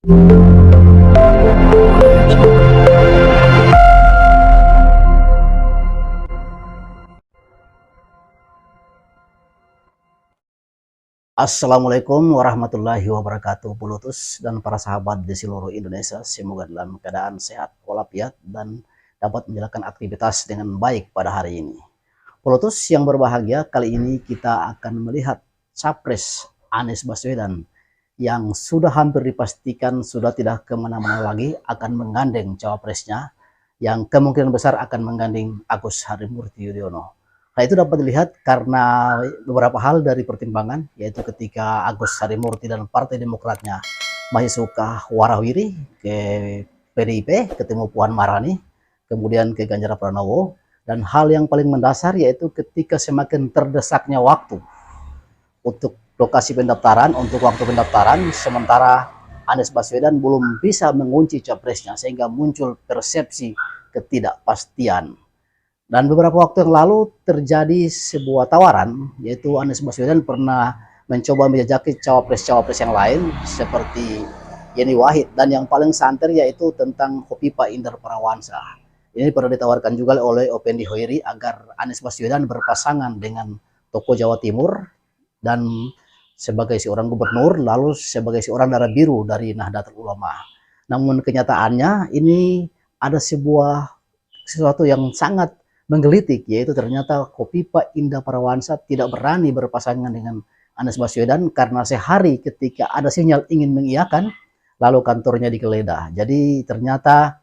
Assalamualaikum warahmatullahi wabarakatuh, Pulutus dan para sahabat di seluruh Indonesia. Semoga dalam keadaan sehat walafiat dan dapat menjalankan aktivitas dengan baik pada hari ini. Pulutus yang berbahagia, kali ini kita akan melihat Capres Anies Baswedan yang sudah hampir dipastikan sudah tidak kemana-mana lagi akan menggandeng cawapresnya, yang kemungkinan besar akan menggandeng Agus Harimurti Yudhoyono. Nah, itu dapat dilihat karena beberapa hal dari pertimbangan, yaitu ketika Agus Harimurti dan Partai Demokratnya masih suka warawiri ke PDIP, ketemu Puan Maharani, kemudian ke Ganjar Pranowo, dan hal yang paling mendasar yaitu ketika semakin terdesaknya waktu untuk lokasi pendaftaran, untuk waktu pendaftaran, sementara Anies Baswedan belum bisa mengunci capresnya, sehingga muncul persepsi ketidakpastian. Dan beberapa waktu yang lalu terjadi sebuah tawaran, yaitu Anies Baswedan pernah mencoba menjajaki cawapres-cawapres yang lain seperti Yeni Wahid, dan yang paling santer yaitu tentang Hopipa Indar Parawansa. Ini pernah ditawarkan juga oleh Opendi Hoiri agar Anies Baswedan berpasangan dengan tokoh Jawa Timur dan sebagai seorang gubernur, lalu sebagai seorang darah biru dari Nahdlatul Ulama. Namun kenyataannya ini ada sesuatu yang sangat menggelitik, yaitu ternyata Hopipa Indar Parawansa tidak berani berpasangan dengan Anies Baswedan karena sehari ketika ada sinyal ingin mengiyakan, lalu kantornya digeledah. Jadi ternyata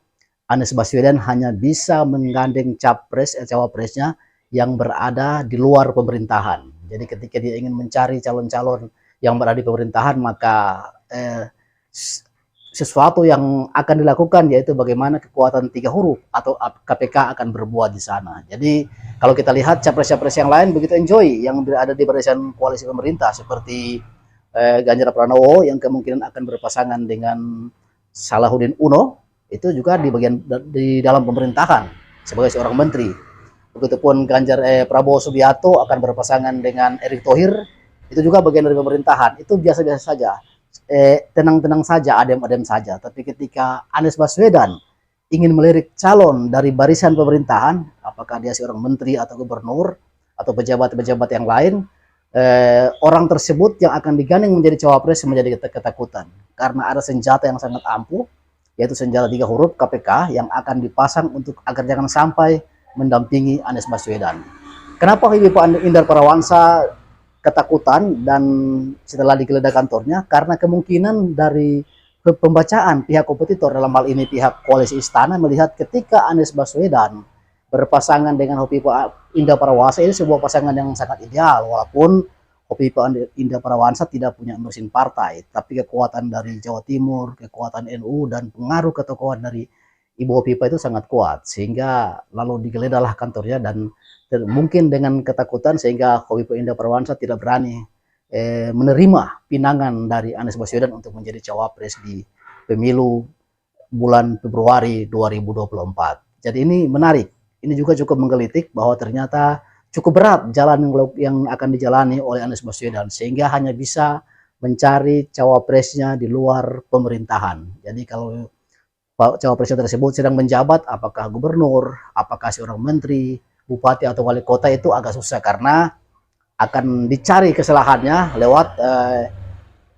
Anies Baswedan hanya bisa menggandeng cawapresnya yang berada di luar pemerintahan. Jadi ketika dia ingin mencari calon-calon yang berada di pemerintahan, maka sesuatu yang akan dilakukan yaitu bagaimana kekuatan 3 huruf atau KPK akan berbuat di sana. Jadi kalau kita lihat capres-capres yang lain begitu enjoy yang berada di barisan koalisi pemerintah seperti Ganjar Pranowo yang kemungkinan akan berpasangan dengan Salahuddin Uno, itu juga di dalam pemerintahan sebagai seorang menteri. Begitupun Prabowo Subianto akan berpasangan dengan Erick Thohir, itu juga bagian dari pemerintahan. Itu biasa-biasa saja. Tenang-tenang saja, adem-adem saja. Tapi ketika Anies Baswedan ingin melirik calon dari barisan pemerintahan, apakah dia seorang menteri atau gubernur atau pejabat-pejabat yang lain, orang tersebut yang akan digandeng menjadi cawapres menjadi ketakutan karena ada senjata yang sangat ampuh, yaitu senjata 3 huruf KPK yang akan dipasang untuk agar jangan sampai mendampingi Anies Baswedan. Kenapa Hopipa Indar Parawansa ketakutan dan setelah digeledah kantornya? Karena kemungkinan dari pembacaan pihak kompetitor, dalam hal ini pihak koalisi istana, melihat ketika Anies Baswedan berpasangan dengan Hopipa Indar Parawansa ini sebuah pasangan yang sangat ideal, walaupun Hopipa Indar Parawansa tidak punya mesin partai, tapi kekuatan dari Jawa Timur, kekuatan NU, dan pengaruh ketokohan dari Ibu Hopipa itu sangat kuat, sehingga lalu digeledahlah kantornya, dan mungkin dengan ketakutan sehingga Hopipa Indar Parawansa tidak berani menerima pinangan dari Anies Baswedan untuk menjadi cawapres di pemilu bulan Februari 2024. Jadi ini menarik. Ini juga cukup menggelitik bahwa ternyata cukup berat jalan yang akan dijalani oleh Anies Baswedan, sehingga hanya bisa mencari cawapresnya di luar pemerintahan. Jadi kalau cawapresnya tersebut sedang menjabat, apakah gubernur, apakah seorang menteri, bupati atau wali kota, itu agak susah karena akan dicari kesalahannya lewat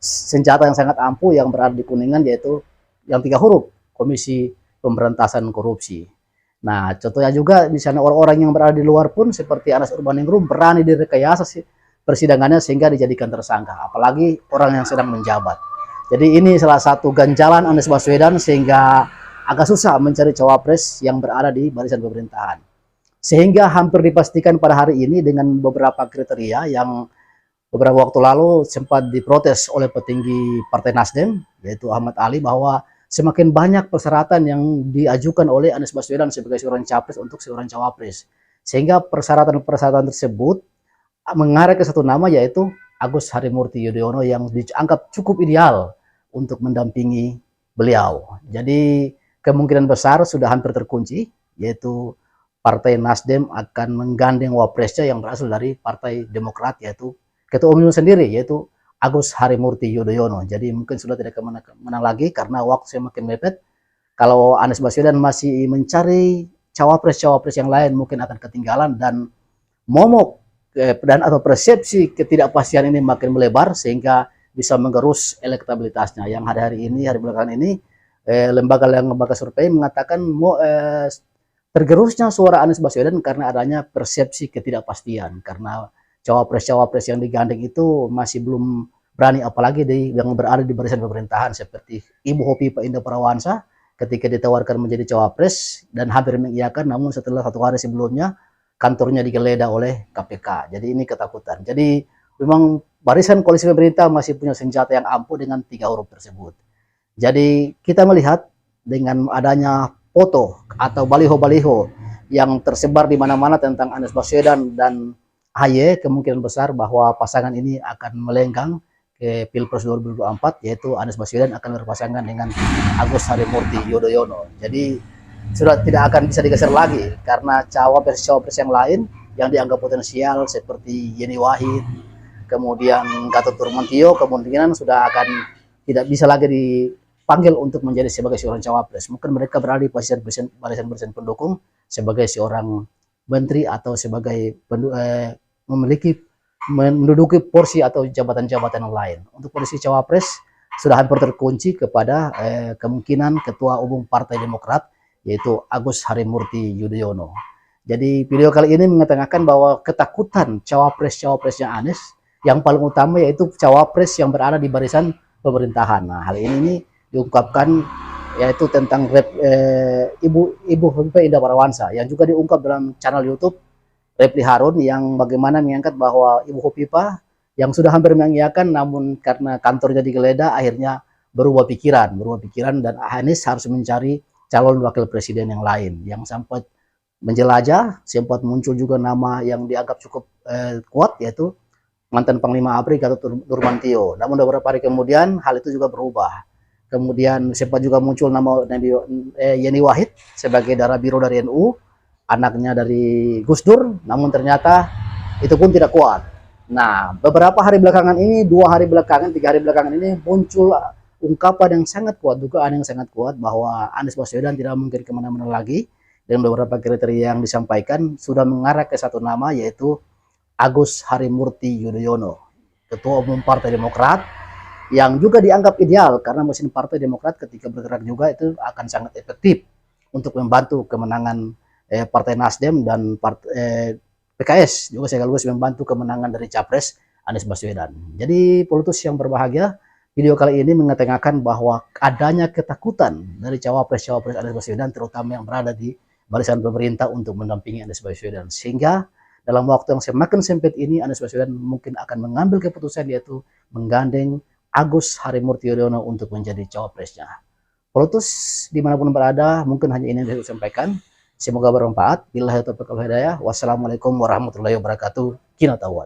senjata yang sangat ampuh yang berada di Kuningan, yaitu yang 3 huruf, Komisi Pemberantasan Korupsi. Nah, contohnya juga di sana orang-orang yang berada di luar pun seperti Anas Urbaningrum berani direkayasa persidangannya sehingga dijadikan tersangka, apalagi orang yang sedang menjabat. Jadi ini salah satu ganjalan Anies Baswedan sehingga agak susah mencari cawapres yang berada di barisan pemerintahan. Sehingga hampir dipastikan pada hari ini dengan beberapa kriteria yang beberapa waktu lalu sempat diprotes oleh petinggi Partai Nasdem, yaitu Ahmad Ali, bahwa semakin banyak persyaratan yang diajukan oleh Anies Baswedan sebagai seorang capres untuk seorang cawapres. Sehingga persyaratan-persyaratan tersebut mengarah ke satu nama, yaitu Agus Harimurti Yudhoyono, yang dianggap cukup ideal untuk mendampingi beliau. Jadi kemungkinan besar sudah hampir terkunci, yaitu Partai Nasdem akan menggandeng wapresnya yang berasal dari Partai Demokrat, yaitu Ketua Umum sendiri, yaitu Agus Harimurti Yudhoyono. Jadi mungkin sudah tidak menang lagi karena waktu semakin mepet. Kalau Anies Baswedan masih mencari cawapres-cawapres yang lain mungkin akan ketinggalan, dan momok dan atau persepsi ketidakpastian ini makin melebar sehingga bisa menggerus elektabilitasnya. Yang hari-hari ini, hari belakangan ini, lembaga survei mengatakan tergerusnya suara Anies Baswedan karena adanya persepsi ketidakpastian, karena cawapres-cawapres yang digandeng itu masih belum berani, apalagi yang berada di barisan pemerintahan seperti Ibu Hopipa Indah Parawansa ketika ditawarkan menjadi cawapres dan hampir mengiyakan, namun setelah 1 hari sebelumnya kantornya digeledah oleh KPK. Jadi ini ketakutan. Jadi memang barisan koalisi pemerintah masih punya senjata yang ampuh dengan 3 huruf tersebut. Jadi kita melihat dengan adanya foto atau baliho-baliho yang tersebar di mana-mana tentang Anies Baswedan dan AHY, kemungkinan besar bahwa pasangan ini akan melenggang ke Pilpres 2024, yaitu Anies Baswedan akan berpasangan dengan Agus Harimurti Yudhoyono. Jadi sudah tidak akan bisa digeser lagi karena cawapres-cawapres yang lain yang dianggap potensial seperti Yeni Wahid, kemudian Gatot Nurmantio, kemungkinan sudah akan tidak bisa lagi dipanggil untuk menjadi sebagai seorang cawapres. Mungkin mereka berada di barisan pendukung sebagai seorang menteri atau sebagai menduduki porsi atau jabatan-jabatan yang lain. Untuk posisi cawapres sudah hampir terkunci kepada kemungkinan Ketua Umum Partai Demokrat, yaitu Agus Harimurti Yudhoyono. Jadi video kali ini mengatakan bahwa ketakutan cawapres-cawapresnya Anies yang paling utama yaitu cawapres yang berada di barisan pemerintahan. Nah, hal ini diungkapkan yaitu tentang Ibu Hopipa Indah Parawansa yang juga diungkap dalam channel YouTube Repli Harun, yang bagaimana mengangkat bahwa Ibu Hopipa yang sudah hampir mengiyakan, namun karena kantornya digeledah akhirnya berubah pikiran dan Anies harus mencari calon wakil presiden yang lain. Yang sempat menjelajah, sempat muncul juga nama yang dianggap cukup kuat, yaitu mantan Panglima ABRI Gatot Nurmantio. Namun beberapa hari kemudian hal itu juga berubah. Kemudian sempat juga muncul nama Yeni Wahid sebagai darah biru dari NU, anaknya dari Gus Dur, namun ternyata itu pun tidak kuat. Nah, beberapa hari belakangan ini, 2 hari belakangan, 3 hari belakangan ini muncul ungkapan yang sangat kuat, dugaan yang sangat kuat bahwa Anies Baswedan tidak mungkin kemana-mana lagi, dan beberapa kriteria yang disampaikan sudah mengarah ke satu nama, yaitu Agus Harimurti Yudhoyono, Ketua Umum Partai Demokrat, yang juga dianggap ideal karena mesin Partai Demokrat ketika bergerak juga itu akan sangat efektif untuk membantu kemenangan Partai Nasdem dan PKS, juga sekaligus membantu kemenangan dari Capres Anies Baswedan. Jadi politus yang berbahagia, video kali ini mengatakan bahwa adanya ketakutan dari cawapres-cawapres Anies Baswedan, terutama yang berada di barisan pemerintah untuk mendampingi Anies Baswedan. Sehingga dalam waktu yang semakin sempit ini, Anies Baswedan mungkin akan mengambil keputusan, yaitu menggandeng Agus Harimurti Yudhoyono untuk menjadi cawapresnya. Politus dimanapun berada, mungkin hanya ini yang saya sampaikan. Semoga bermanfaat. Billahi taufiq wal hidayah. Wassalamualaikum warahmatullahi wabarakatuh. Kinatawan.